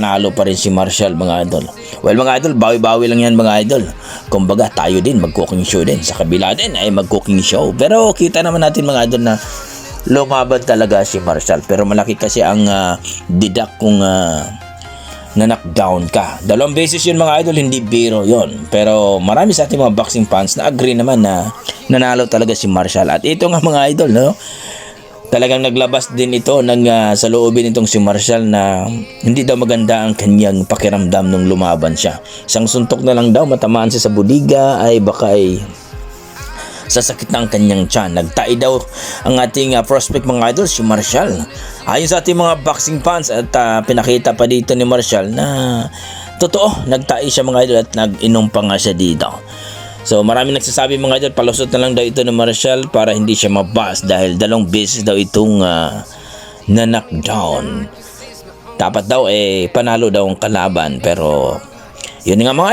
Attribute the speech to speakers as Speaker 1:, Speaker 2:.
Speaker 1: panalo pa rin si Marshall mga idol. Well mga idol, bawi-bawi lang yan mga idol. Kumbaga tayo din mag-cooking show din. Sa kabila din ay mag-cooking show. Pero kita naman natin mga idol na lumaban talaga si Marshall. Pero malaki kasi ang deduct kung na-knockdown ka. 2 beses yun mga idol, hindi biro yun. Pero marami sa ating mga boxing fans na agree naman na nanalo talaga si Marshall. At ito nga mga idol, no? Talagang naglabas din ito ng sa loobin itong si Marshall na hindi daw maganda ang kanyang pakiramdam nung lumaban siya. Isang suntok na lang daw, matamaan siya sa budiga, ay baka ay sasakit na ang kanyang tiyan. Nagtai daw ang ating prospect mga idol, si Marshall. Ayon sa ating mga boxing fans at pinakita pa dito ni Marshall na totoo, nagtai siya mga idol at nag-inom pa nga siya dito. So marami nagsasabi mga idol, palusot na lang daw ito ni Marshall para hindi siya mabas dahil 2 beses daw itong na-knockdown. Dapat daw panalo daw ang kalaban, pero yun nga mga idol.